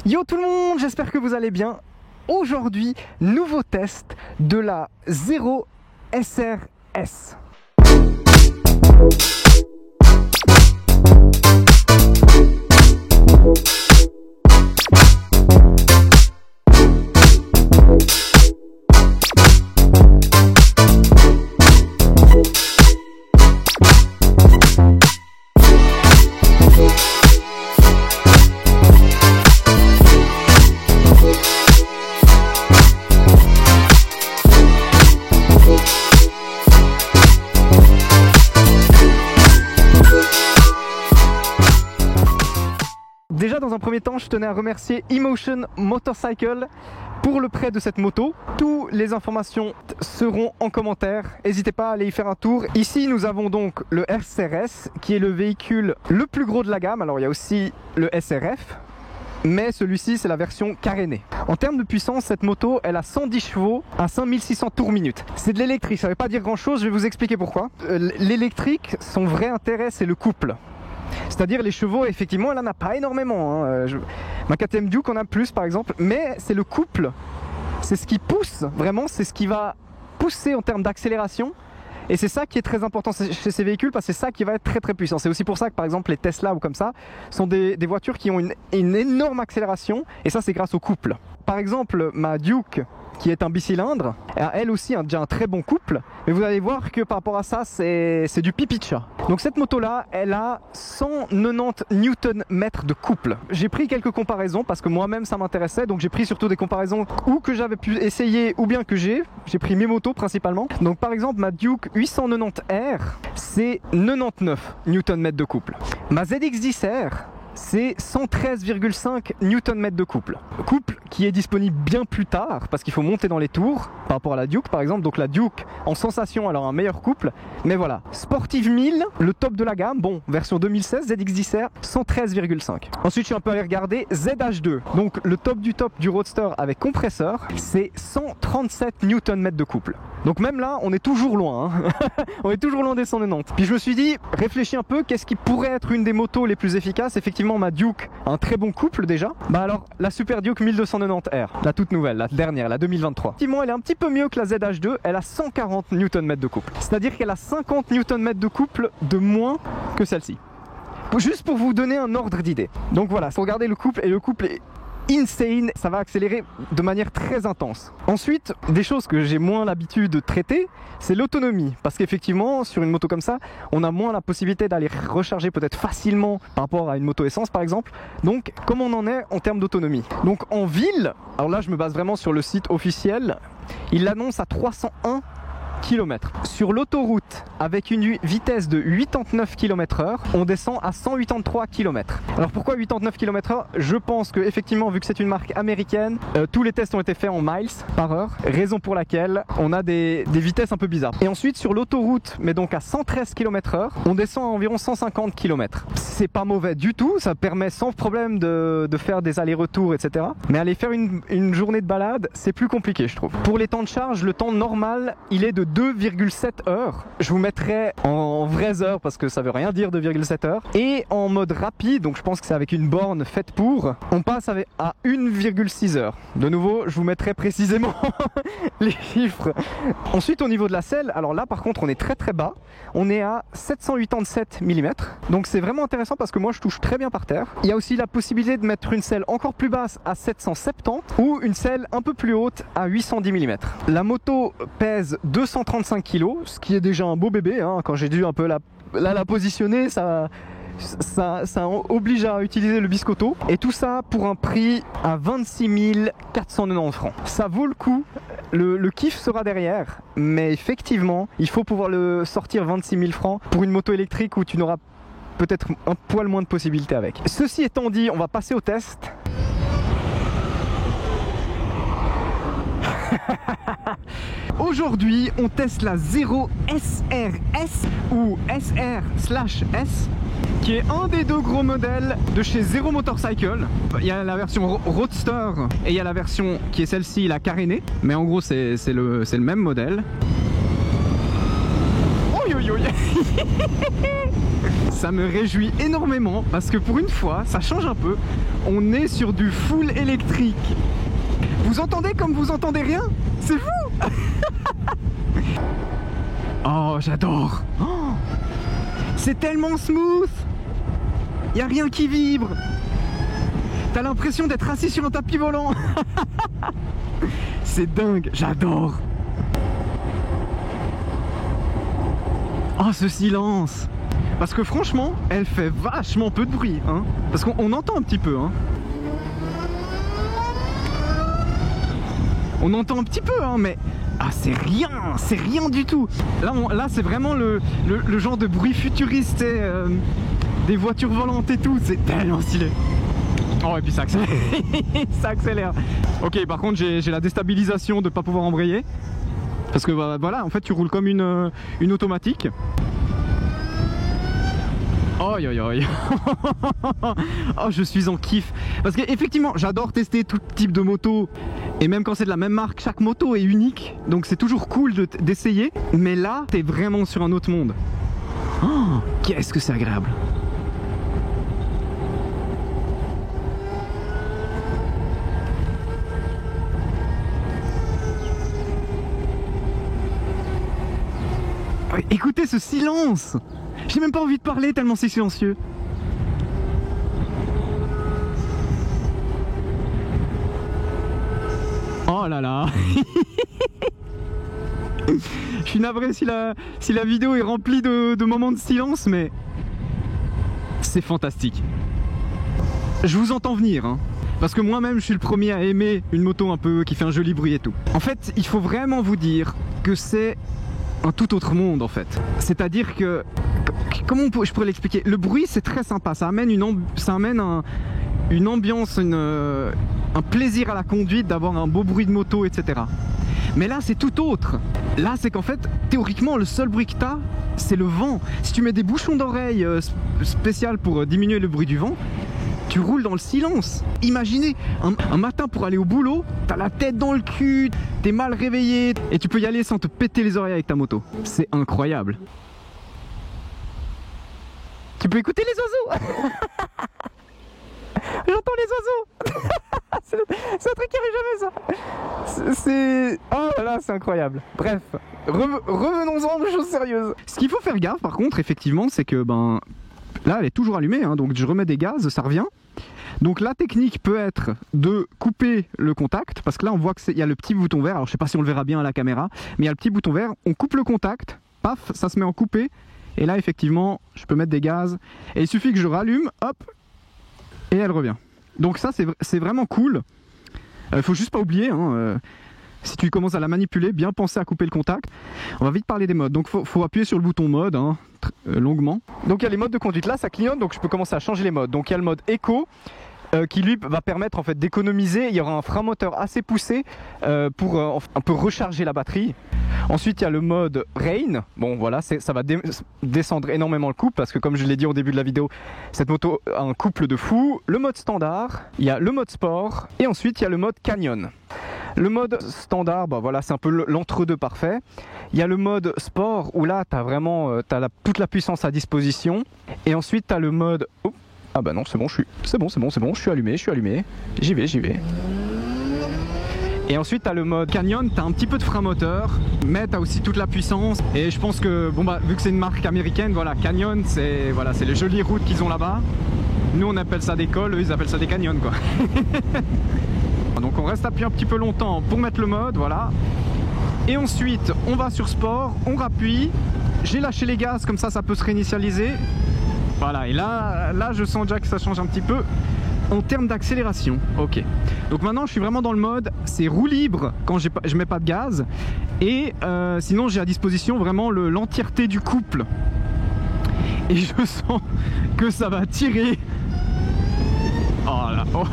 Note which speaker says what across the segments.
Speaker 1: Yo tout le monde, j'espère que vous allez bien. Aujourd'hui, nouveau test de la Zero SRS. Déjà dans un premier temps, je tenais à remercier Emotion Motorcycle pour le prêt de cette moto. Toutes les informations seront en commentaire, n'hésitez pas à aller y faire un tour. Ici nous avons donc le SRS qui est le véhicule le plus gros de la gamme. Alors il y a aussi le SRF, mais celui-ci c'est la version carénée. En termes de puissance, cette moto elle a 110 chevaux à 5600 tours minute. C'est de l'électrique, ça ne veut pas dire grand chose, je vais vous expliquer pourquoi. L'électrique, son vrai intérêt c'est le couple. C'est-à-dire les chevaux, effectivement, elle en a pas énormément. Ma KTM Duke en a plus par exemple, mais c'est le couple. C'est ce qui pousse, vraiment, c'est ce qui va pousser en termes d'accélération. Et c'est ça qui est très important chez ces véhicules parce que c'est ça qui va être très très puissant. C'est aussi pour ça que par exemple les Tesla ou comme ça sont des voitures qui ont une énorme accélération et ça c'est grâce au couple. Par exemple ma Duke qui est un bicylindre, elle aussi a déjà un très bon couple, mais vous allez voir que par rapport à ça c'est du pipi de chat. Donc cette moto là elle a 190 Nm de couple. J'ai pris quelques comparaisons parce que moi-même ça m'intéressait, donc j'ai pris surtout des comparaisons ou que j'avais pu essayer ou bien que j'ai pris mes motos principalement. Donc par exemple ma Duke 890R c'est 99 Nm de couple. Ma ZX10R c'est 113,5 Nm de couple. Couple qui est disponible bien plus tard parce qu'il faut monter dans les tours par rapport à la Duke par exemple. Donc la Duke en sensation alors un meilleur couple. Mais voilà, Sportive 1000, le top de la gamme, bon version 2016 ZX10R 113,5. Ensuite je suis un peu allé regarder ZH2. Donc le top du Roadster avec compresseur c'est 137 Nm de couple. Donc même là on est toujours loin on est toujours loin des 190. Puis je me suis dit, réfléchis un peu, qu'est-ce qui pourrait être une des motos les plus efficaces. Effectivement ma Duke a un très bon couple déjà. Bah alors la Super Duke 1290R, la toute nouvelle, la dernière, la 2023. Effectivement elle est un petit peu mieux que la ZH2, elle a 140 Nm de couple. C'est-à-dire qu'elle a 50 Nm de couple de moins que celle-ci. Juste pour vous donner un ordre d'idée. Donc voilà, faut regarder le couple et le couple est insane, ça va accélérer de manière très intense. Ensuite, des choses que j'ai moins l'habitude de traiter, c'est l'autonomie. Parce qu'effectivement, sur une moto comme ça, on a moins la possibilité d'aller recharger peut-être facilement par rapport à une moto essence par exemple. Donc, comment on en est en termes d'autonomie? Donc en ville, alors là je me base vraiment sur le site officiel, il l'annonce à 301 km. Sur l'autoroute, avec une vitesse de 89 km/h, on descend à 183 km. Alors pourquoi 89 km/h? Je pense que effectivement, vu que c'est une marque américaine, tous les tests ont été faits en miles par heure, raison pour laquelle on a des vitesses un peu bizarres. Et ensuite sur l'autoroute, mais donc à 113 km/h, on descend à environ 150 km. C'est pas mauvais du tout, ça permet sans problème de faire des allers-retours, etc. Mais aller faire une journée de balade, c'est plus compliqué je trouve. Pour les temps de charge, le temps normal, il est de 2,7 heures. Je vous mettrai en vraies heures parce que ça veut rien dire 2,7 heures. Et en mode rapide, donc je pense que c'est avec une borne faite pour, on passe à 1,6 heures. De nouveau, je vous mettrai précisément les chiffres. Ensuite au niveau de la selle, alors là par contre on est très très bas. On est à 787 mm. Donc c'est vraiment intéressant parce que moi je touche très bien par terre. Il y a aussi la possibilité de mettre une selle encore plus basse à 770 ou une selle un peu plus haute à 810 mm. La moto pèse 235 kg, ce qui est déjà un beau bébé. Quand j'ai dû un peu la positionner, ça oblige à utiliser le biscotto. Et tout ça pour un prix à 26 490 francs. Ça vaut le coup, le kiff sera derrière, mais effectivement, il faut pouvoir le sortir 26 000 francs pour une moto électrique où tu n'auras peut-être un poil moins de possibilités avec. Ceci étant dit, on va passer au test. Aujourd'hui, on teste la Zero SRS ou SR/S qui est un des deux gros modèles de chez Zero Motorcycle. Il y a la version Roadster et il y a la version qui est celle-ci, la carénée. Mais en gros, c'est le même modèle. Oh, aïe aïe. Ça me réjouit énormément parce que pour une fois, ça change un peu. On est sur du full électrique. Vous entendez comme vous entendez rien? C'est fou. Oh, j'adore. Oh, c'est tellement smooth. Y a rien qui vibre. T'as l'impression d'être assis sur un tapis volant. C'est dingue, j'adore. Oh, ce silence. Parce que franchement, elle fait vachement peu de bruit, hein. Parce qu'on entend un petit peu, hein. On entend un petit peu, hein, mais... Ah, c'est rien du tout. Là c'est vraiment le genre de bruit futuriste, des voitures volantes et tout. C'est tellement stylé. Oh, et puis ça accélère. Ça accélère. Ok, par contre, j'ai la déstabilisation de ne pas pouvoir embrayer. Parce que voilà, en fait, tu roules comme une automatique. Aïe aïe aïe. Oh, je suis en kiff. Parce qu'effectivement, j'adore tester tout type de moto. Et même quand c'est de la même marque, chaque moto est unique. Donc c'est toujours cool d'essayer. Mais là, t'es vraiment sur un autre monde. Oh, qu'est-ce que c'est agréable. Écoutez ce silence. J'ai même pas envie de parler tellement c'est silencieux. Oh là là. Je suis navré si la vidéo est remplie de moments de silence, mais c'est fantastique. Je vous entends venir, hein. Parce que moi-même je suis le premier à aimer une moto un peu qui fait un joli bruit et tout. En fait, il faut vraiment vous dire que c'est un tout autre monde en fait. C'est-à-dire que, comment je pourrais l'expliquer? Le bruit c'est très sympa, ça amène une ambiance, un plaisir à la conduite d'avoir un beau bruit de moto, etc. Mais là c'est tout autre. Là c'est qu'en fait, théoriquement le seul bruit que tu as, c'est le vent. Si tu mets des bouchons d'oreille spécial pour diminuer le bruit du vent, tu roules dans le silence. Imaginez, un matin pour aller au boulot, t'as la tête dans le cul, t'es mal réveillé et tu peux y aller sans te péter les oreilles avec ta moto. C'est incroyable. Tu peux écouter les oiseaux. J'entends les oiseaux. C'est un truc qui arrive jamais ça. C'est... Oh là là, c'est incroyable. Bref, revenons-en aux choses sérieuses. Ce qu'il faut faire gaffe par contre, effectivement, c'est que là elle est toujours allumée, hein, donc je remets des gaz, ça revient. Donc la technique peut être de couper le contact, parce que là on voit qu'il y a le petit bouton vert, alors je sais pas si on le verra bien à la caméra, mais il y a le petit bouton vert, on coupe le contact, paf, ça se met en coupé, et là effectivement je peux mettre des gaz, et il suffit que je rallume, hop, et elle revient. Donc ça c'est vraiment cool, faut juste pas oublier, hein, si tu commences à la manipuler, bien penser à couper le contact. On va vite parler des modes. Donc faut appuyer sur le bouton mode, hein, longuement. Donc il y a les modes de conduite. Là ça clignote, donc je peux commencer à changer les modes. Donc il y a le mode éco qui lui va permettre en fait d'économiser. Il y aura un frein moteur assez poussé pour un peu recharger la batterie. Ensuite il y a le mode rain. Bon voilà, ça va descendre énormément le couple parce que comme je l'ai dit au début de la vidéo, cette moto a un couple de fou. Le mode standard, il y a le mode sport et ensuite il y a le mode canyon. Le mode standard, voilà, c'est un peu l'entre-deux parfait. Il y a le mode sport où là, tu as vraiment toute la puissance à disposition. Et ensuite, tu as le mode... Oh, ah bah non, c'est bon, je suis allumé, j'y vais. Et ensuite, tu as le mode canyon, tu as un petit peu de frein moteur, mais tu as aussi toute la puissance. Et je pense que, vu que c'est une marque américaine, voilà, canyon, c'est les jolies routes qu'ils ont là-bas. Nous, on appelle ça des cols, eux, ils appellent ça des canyons, quoi. Donc on reste appuyé un petit peu longtemps pour mettre le mode, voilà. Et ensuite on va sur sport, on rappuie. J'ai lâché les gaz, comme ça peut se réinitialiser. Voilà, et là je sens déjà que ça change un petit peu en termes d'accélération. Ok, donc maintenant je suis vraiment dans le mode, c'est roue libre quand je mets pas de gaz. Et sinon j'ai à disposition vraiment l'entièreté du couple. Et je sens que ça va tirer. Oh là. Oh.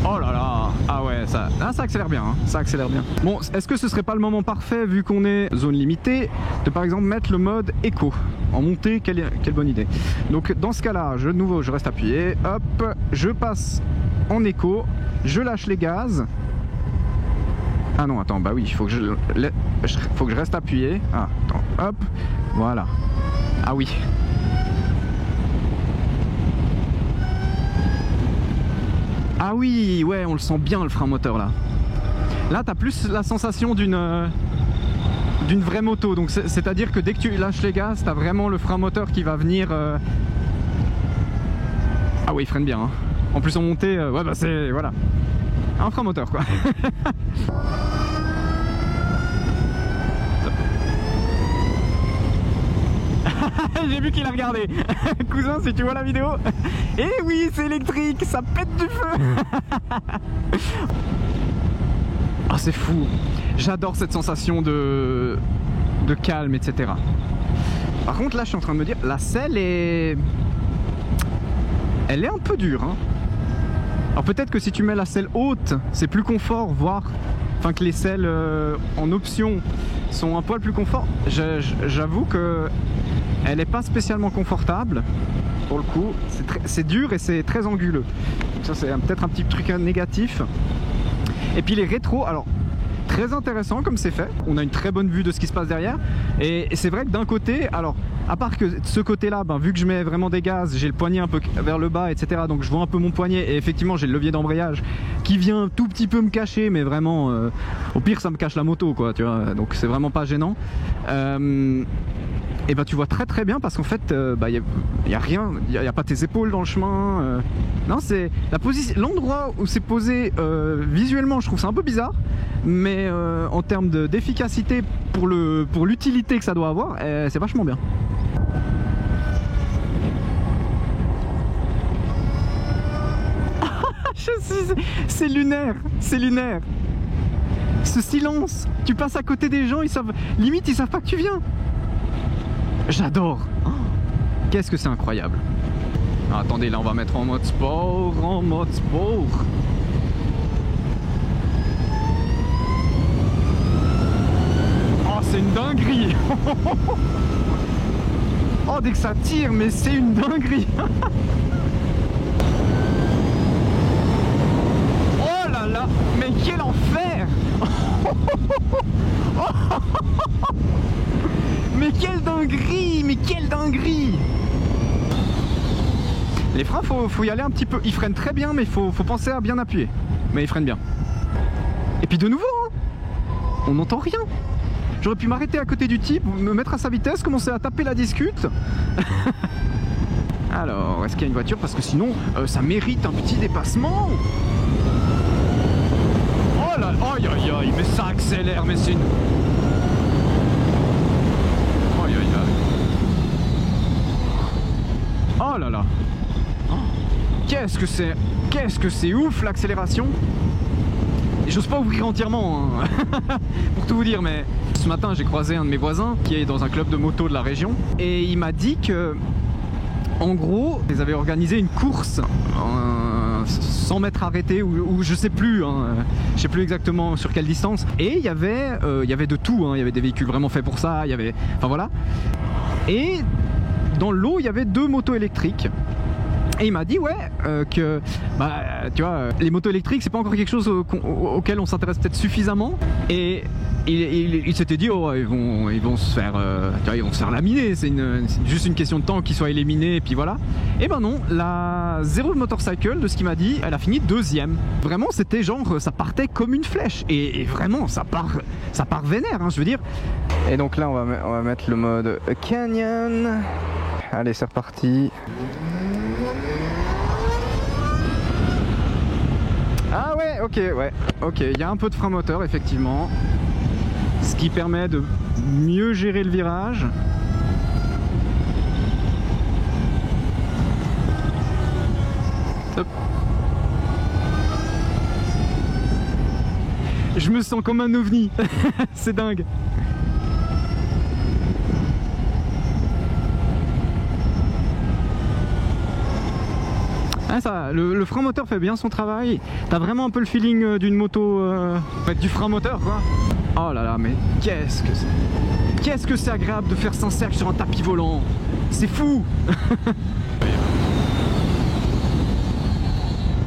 Speaker 1: Oh là là. Ah ouais, ça accélère bien, hein. Ça accélère bien. Bon, est-ce que ce serait pas le moment parfait, vu qu'on est zone limitée, de par exemple mettre le mode éco en montée? Quelle bonne idée. Donc dans ce cas là, de nouveau je reste appuyé, hop, je passe en éco, je lâche les gaz. Ah non, attends, bah oui, faut que je reste appuyé. Ah, attends, hop, voilà. Ah oui. Ah oui, ouais, on le sent bien le frein moteur là. Là, t'as plus la sensation d'une vraie moto. Donc c'est-à-dire que dès que tu lâches les gaz, t'as vraiment le frein moteur qui va venir. Ah oui, il freine bien. Hein. En plus en montée, ouais, bah c'est voilà, un frein moteur quoi. J'ai vu qu'il a regardé. Cousin, si tu vois la vidéo. Eh oui, c'est électrique, ça pète du feu. Ah, c'est fou. J'adore cette sensation de calme, etc. Par contre, là, je suis en train de me dire, la selle elle est un peu dure. Hein. Alors peut-être que si tu mets la selle haute, c'est plus confort, voire... Enfin que les selles en option sont un poil plus confort. J'avoue que elle n'est pas spécialement confortable pour le coup. C'est dur et c'est très anguleux. Donc ça c'est peut-être un petit truc négatif. Et puis les rétros, alors très intéressant comme c'est fait. On a une très bonne vue de ce qui se passe derrière. Et c'est vrai que d'un côté, alors à part que de ce côté-là, ben, vu que je mets vraiment des gaz, j'ai le poignet un peu vers le bas, etc. Donc je vois un peu mon poignet et effectivement j'ai le levier d'embrayage qui vient tout petit peu me cacher, mais vraiment, au pire ça me cache la moto, quoi, tu vois. Donc c'est vraiment pas gênant. Et bah tu vois très très bien parce qu'en fait y a rien, il n'y a pas tes épaules dans le chemin. Non, c'est la position, l'endroit où c'est posé visuellement, je trouve ça un peu bizarre, mais en termes d'efficacité pour l'utilité que ça doit avoir, c'est vachement bien. C'est lunaire, c'est lunaire. Ce silence, tu passes à côté des gens, limite ils savent pas que tu viens. J'adore. Oh, qu'est-ce que c'est incroyable. Ah, attendez, là on va mettre en mode sport, Oh, c'est une dinguerie. Oh, dès que ça tire, mais c'est une dinguerie. Oh là là, mais quel enfer. Mais quelle dinguerie, mais quelle dinguerie. Les freins, faut y aller un petit peu. Ils freinent très bien, mais faut penser à bien appuyer. Mais ils freinent bien. Et puis de nouveau, hein, on n'entend rien. J'aurais pu m'arrêter à côté du type, me mettre à sa vitesse, commencer à taper la discute. Alors, est-ce qu'il y a une voiture? Parce que sinon, ça mérite un petit dépassement. Oh là, aïe aïe aïe, mais ça accélère, mais c'est une... Aïe aïe aïe. Oh là là. Oh, qu'est-ce que c'est ouf l'accélération. Et j'ose pas ouvrir entièrement, hein. Pour tout vous dire, mais ce matin j'ai croisé un de mes voisins qui est dans un club de moto de la région et il m'a dit que en gros ils avaient organisé une course 100 mètres arrêtés ou je sais plus, hein, je sais plus exactement sur quelle distance, et il y avait de tout, hein. Il y avait des véhicules vraiment faits pour ça, il y avait, enfin voilà, et dans le lot il y avait 2 motos électriques. Et il m'a dit ouais que bah tu vois les motos électriques c'est pas encore quelque chose auquel on s'intéresse peut-être suffisamment, et il s'était dit oh ils vont se faire tu vois, ils vont se faire laminer, c'est juste une question de temps qu'ils soient éliminés et puis voilà. Et ben non, la Zero Motorcycle, de ce qu'il m'a dit, elle a fini 2e. Vraiment c'était genre ça partait comme une flèche et vraiment ça part vénère, hein, je veux dire. Et donc là on va mettre le mode Canyon. Allez, c'est reparti. Ah ouais, ok, il y a un peu de frein moteur effectivement, ce qui permet de mieux gérer le virage. Hop. Je me sens comme un ovni, c'est dingue. Ah, ça, le frein moteur fait bien son travail. T'as vraiment un peu le feeling d'une moto, du frein moteur quoi. Oh là là, mais qu'est-ce que c'est agréable de faire 100 cercles sur un tapis volant. C'est fou.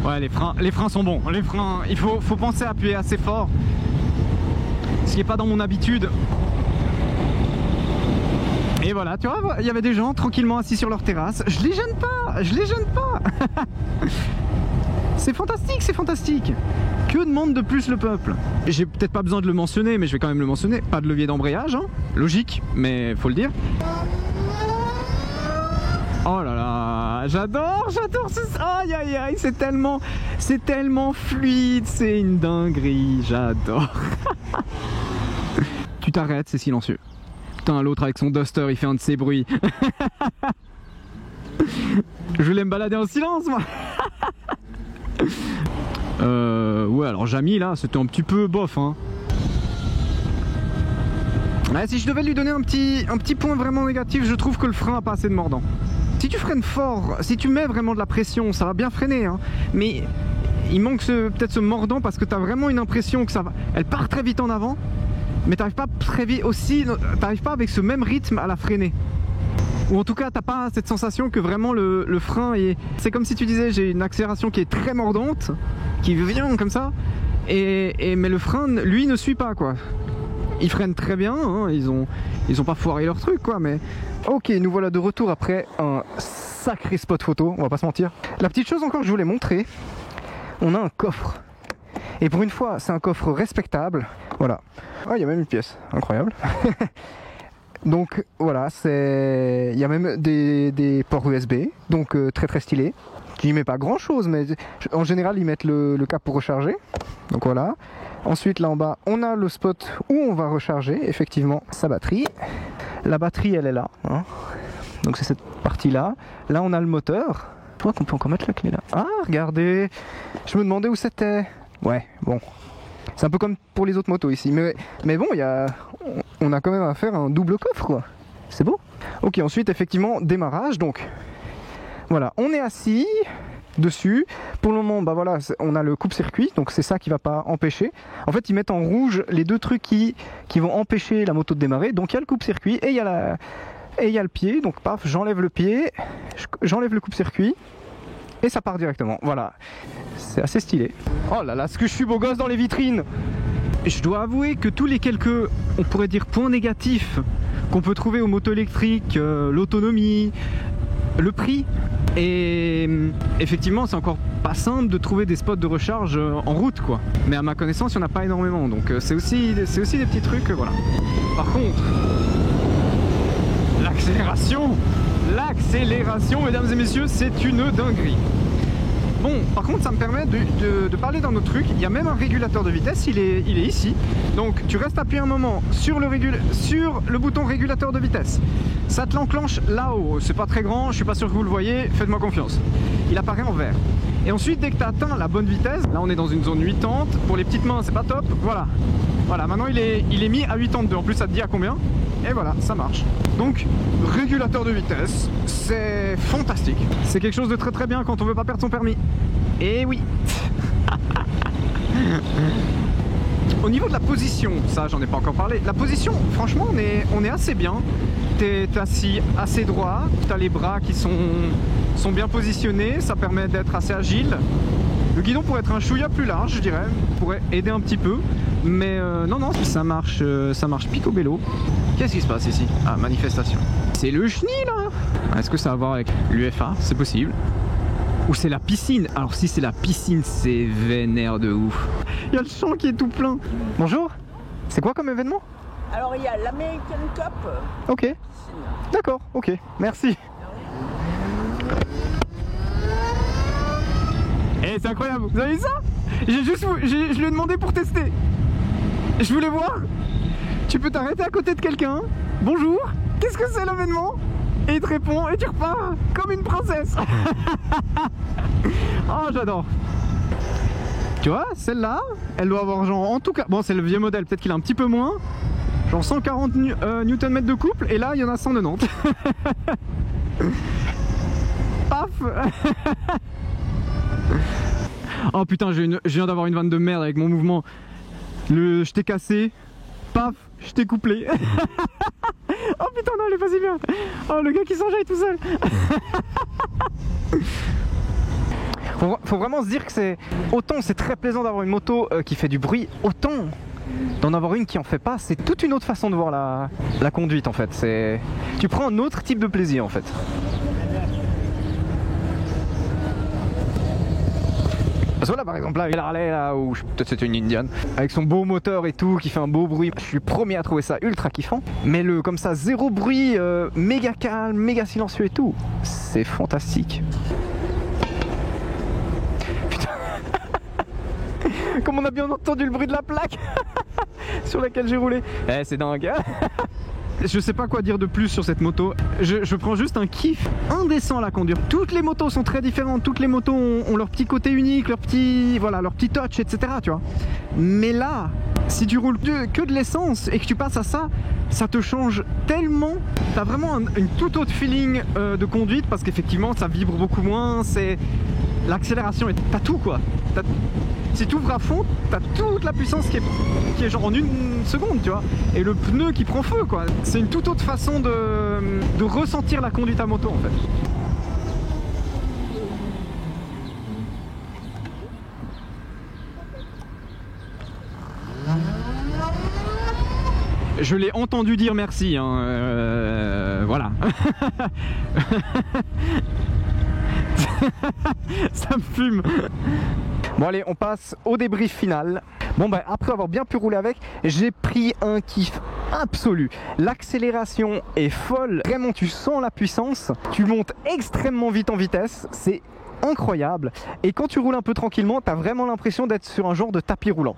Speaker 1: Ouais, les freins sont bons. Les freins, il faut penser à appuyer assez fort. Ce qui n'est pas dans mon habitude. Et voilà, tu vois, il y avait des gens tranquillement assis sur leur terrasse. Je les gêne pas, je les gêne pas. C'est fantastique, c'est fantastique. Que demande de plus le peuple? J'ai peut-être pas besoin de le mentionner, mais je vais quand même le mentionner. Pas de levier d'embrayage, hein. Logique, mais faut le dire. Oh là là, j'adore ce... Aïe aïe aïe, c'est tellement fluide, c'est une dinguerie, j'adore. Tu t'arrêtes, c'est silencieux. Putain, l'autre avec son duster, il fait un de ses bruits. Je voulais me balader en silence, moi. Ouais, alors Jamy là, c'était un petit peu bof, hein. Ouais, si je devais lui donner un petit point vraiment négatif, je trouve que le frein a pas assez de mordant. Si tu freines fort, si tu mets vraiment de la pression, ça va bien freiner, hein. Mais il manque peut-être ce mordant parce que tu as vraiment une impression que ça va. Elle part très vite en avant, mais t'arrives pas très vite aussi, t'arrives pas avec ce même rythme à la freiner. Ou en tout cas, t'as pas cette sensation que vraiment le frein est... C'est comme si tu disais, j'ai une accélération qui est très mordante, qui vient comme ça, mais le frein, lui, ne suit pas, quoi. Ils freinent très bien, hein, ils ont pas foiré leur truc, quoi, mais... Ok, nous voilà de retour après un sacré spot photo, on va pas se mentir. La petite chose encore que je voulais montrer, on a un coffre. Et pour une fois, c'est un coffre respectable. Voilà. Ah, il y a même une pièce, incroyable. Donc voilà, il y a même des ports USB, donc très très stylé. J'y mets pas grand chose, mais en général ils mettent le câble pour recharger. Donc voilà. Ensuite là en bas, on a le spot où on va recharger effectivement sa batterie. La batterie elle est là, hein. Donc c'est cette partie là. Là on a le moteur. Je crois qu'on peut encore mettre la clé là. Ah regardez, je me demandais où c'était. Ouais, bon. C'est un peu comme pour les autres motos ici, mais bon, on a quand même à faire un double coffre, quoi. C'est beau. Ok, ensuite, effectivement, démarrage. Donc, voilà, on est assis dessus. Pour le moment, bah voilà, on a le coupe-circuit, donc c'est ça qui va pas empêcher. En fait, ils mettent en rouge les deux trucs qui vont empêcher la moto de démarrer. Donc, il y a le coupe-circuit et il y a le pied. Donc, paf, j'enlève le pied, j'enlève le coupe-circuit. Et ça part directement, voilà. C'est assez stylé. Oh là là, ce que je suis beau gosse dans les vitrines. Je dois avouer que tous les quelques, on pourrait dire, points négatifs qu'on peut trouver aux motos électriques, l'autonomie, le prix, et effectivement c'est encore pas simple de trouver des spots de recharge en route, quoi. Mais à ma connaissance il n'y en a pas énormément, donc c'est aussi des petits trucs, voilà. Par contre, l'accélération, mesdames et messieurs, c'est une dinguerie. Bon, par contre, ça me permet de parler d'un autre truc. Il y a même un régulateur de vitesse, il est ici. Donc, tu restes appuyé un moment sur le bouton régulateur de vitesse. Ça te l'enclenche là-haut. C'est pas très grand, je suis pas sûr que vous le voyez, faites-moi confiance. Il apparaît en vert. Et ensuite, dès que tu as atteint la bonne vitesse, là on est dans une zone 80. Pour les petites mains, c'est pas top. Voilà. Voilà, maintenant il est mis à 82. En plus, ça te dit à combien? Et voilà, ça marche. Donc, régulateur de vitesse, c'est fantastique. C'est quelque chose de très très bien quand on veut pas perdre son permis. Et oui. Au niveau de la position, ça j'en ai pas encore parlé. La position, franchement, on est assez bien. T'es assis assez droit, t'as les bras qui sont bien positionnés, ça permet d'être assez agile. Le guidon pourrait être un chouïa plus large, je dirais, pourrait aider un petit peu. Mais non, ça marche picobello. Qu'est-ce qui se passe ici? Ah, manifestation. C'est le chenil là. Est-ce que ça a à voir avec l'UFA? C'est possible. Ou c'est la piscine? Alors si c'est la piscine, c'est vénère de ouf. Il y a le champ qui est tout plein. Bonjour. C'est quoi comme événement?
Speaker 2: Alors il y a l'American Cup.
Speaker 1: Ok. D'accord, ok. Merci. Eh, c'est incroyable. Vous avez vu ça? Je lui ai demandé pour tester. Je voulais voir. Tu peux t'arrêter à côté de quelqu'un. Bonjour. Qu'est-ce que c'est l'événement? Et il te répond et tu repars comme une princesse. Oh, j'adore. Tu vois, celle-là, elle doit avoir genre, en tout cas, bon c'est le vieux modèle, peut-être qu'il a un petit peu moins. Genre 140 Nm de couple, et là il y en a 190. Paf. Oh putain, je viens d'avoir une vanne de merde avec mon mouvement. Je t'ai cassé. Paf, je t'ai couplé. Oh putain, non, elle est pas si bien. Oh, le gars qui s'enjaille tout seul. Faut vraiment se dire que c'est... Autant c'est très plaisant d'avoir une moto qui fait du bruit, autant d'en avoir une qui en fait pas, c'est toute une autre façon de voir la conduite en fait. Tu prends un autre type de plaisir en fait. Parce que là par exemple là, il y a Harley là, ou peut-être c'était une Indian, avec son beau moteur et tout, qui fait un beau bruit. Je suis premier à trouver ça ultra kiffant. Mais le comme ça, zéro bruit, méga calme, méga silencieux et tout, c'est fantastique. Putain. Comme on a bien entendu le bruit de la plaque sur laquelle j'ai roulé. Eh, c'est dingue. Hein. Je sais pas quoi dire de plus sur cette moto. Je prends juste un kiff indécent à la conduire. Toutes les motos sont très différentes. Toutes les motos ont leur petit côté unique, leur petit touch, etc. Tu vois. Mais là, si tu roules que de l'essence et que tu passes à ça, ça te change tellement. T'as vraiment une toute autre feeling de conduite parce qu'effectivement, ça vibre beaucoup moins. L'accélération, t'as tout quoi. Si tu ouvres à fond, t'as toute la puissance qui est genre en une seconde, tu vois. Et le pneu qui prend feu, quoi. C'est une toute autre façon de ressentir la conduite à moto, en fait. Je l'ai entendu dire merci, hein. Voilà. Ça me fume. Bon allez, on passe au débrief final. Bon bah après avoir bien pu rouler avec, j'ai pris un kiff absolu. L'accélération est folle, vraiment tu sens la puissance, tu montes extrêmement vite en vitesse, c'est incroyable. Et quand tu roules un peu tranquillement, tu as vraiment l'impression d'être sur un genre de tapis roulant.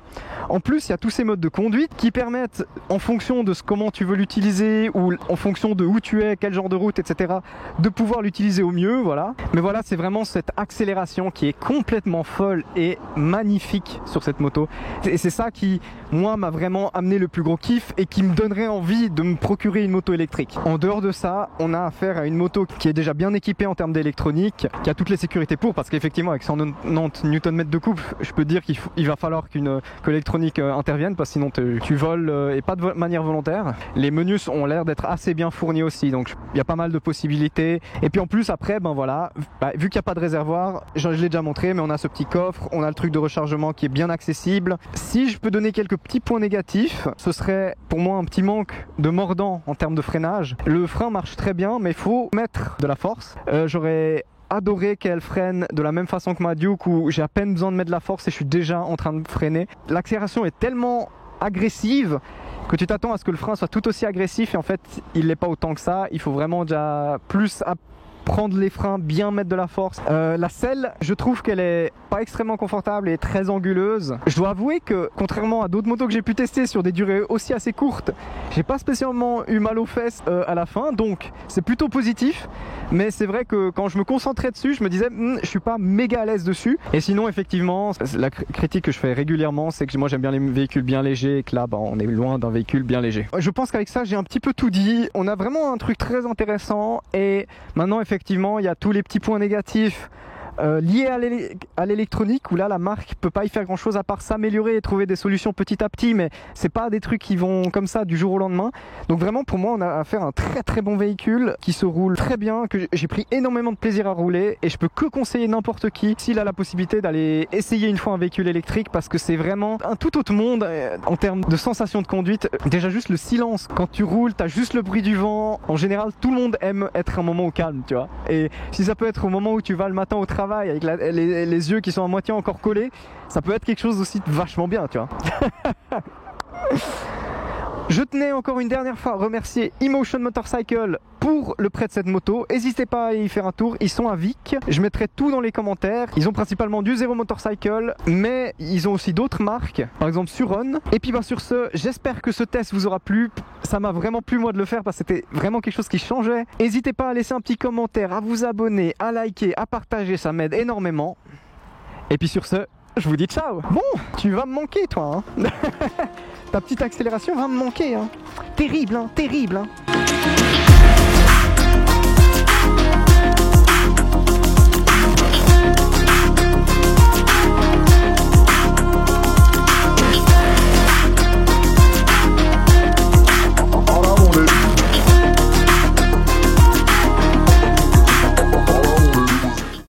Speaker 1: En plus, il y a tous ces modes de conduite qui permettent, en fonction de comment tu veux l'utiliser ou en fonction de où tu es, quel genre de route, etc., de pouvoir l'utiliser au mieux, voilà. Mais voilà, c'est vraiment cette accélération qui est complètement folle et magnifique sur cette moto. Et c'est ça qui, moi, m'a vraiment amené le plus gros kiff et qui me donnerait envie de me procurer une moto électrique. En dehors de ça, on a affaire à une moto qui est déjà bien équipée en termes d'électronique, qui a toutes les sécurités parce qu'effectivement avec 190 Nm de couple, je peux dire qu'il va falloir que l'électronique intervienne parce que sinon tu voles et pas de manière volontaire. Les menus ont l'air d'être assez bien fournis aussi, donc il y a pas mal de possibilités. Et puis en plus après, ben voilà, vu qu'il n'y a pas de réservoir, je l'ai déjà montré, mais on a ce petit coffre, on a le truc de rechargement qui est bien accessible. Si je peux donner quelques petits points négatifs, ce serait pour moi un petit manque de mordant en termes de freinage. Le frein marche très bien, mais il faut mettre de la force. J'aurais adoré qu'elle freine de la même façon que ma Duke où j'ai à peine besoin de mettre de la force et je suis déjà en train de freiner. L'accélération est tellement agressive que tu t'attends à ce que le frein soit tout aussi agressif et en fait il n'est pas autant que ça. Il faut vraiment déjà plus prendre les freins, bien mettre de la force. La selle, je trouve qu'elle est pas extrêmement confortable et très anguleuse. Je dois avouer que contrairement à d'autres motos que j'ai pu tester sur des durées aussi assez courtes, j'ai pas spécialement eu mal aux fesses à la fin, donc c'est plutôt positif. Mais c'est vrai que quand je me concentrais dessus, je me disais je suis pas méga à l'aise dessus. Et sinon effectivement, la critique que je fais régulièrement, c'est que moi j'aime bien les véhicules bien légers et que là on est loin d'un véhicule bien léger. Je pense qu'avec ça j'ai un petit peu tout dit. On a vraiment un truc très intéressant et maintenant effectivement il y a tous les petits points négatifs liés à l'électronique où là la marque peut pas y faire grand chose à part s'améliorer et trouver des solutions petit à petit, mais c'est pas des trucs qui vont comme ça du jour au lendemain. Donc vraiment pour moi on a affaire à un très très bon véhicule qui se roule très bien, que j'ai pris énormément de plaisir à rouler et je peux que conseiller n'importe qui s'il a la possibilité d'aller essayer une fois un véhicule électrique parce que c'est vraiment un tout autre monde en termes de sensation de conduite. Déjà juste le silence, quand tu roules t'as juste le bruit du vent. En général tout le monde aime être un moment au calme, tu vois, et si ça peut être au moment où tu vas le matin au travail avec les yeux qui sont à moitié encore collés, ça peut être quelque chose aussi de vachement bien, tu vois. Je tenais encore une dernière fois à remercier Emotion Motorcycle pour le prêt de cette moto. N'hésitez pas à y faire un tour, ils sont à Vic. Je mettrai tout dans les commentaires. Ils ont principalement du Zero Motorcycle, mais ils ont aussi d'autres marques, par exemple Suron. Et puis sur ce, j'espère que ce test vous aura plu. Ça m'a vraiment plu moi de le faire parce que c'était vraiment quelque chose qui changeait. N'hésitez pas à laisser un petit commentaire, à vous abonner, à liker, à partager, ça m'aide énormément. Et puis sur ce, je vous dis ciao. Bon, tu vas me manquer toi, hein. Ta petite accélération va me manquer, hein. Terrible, hein, terrible, hein.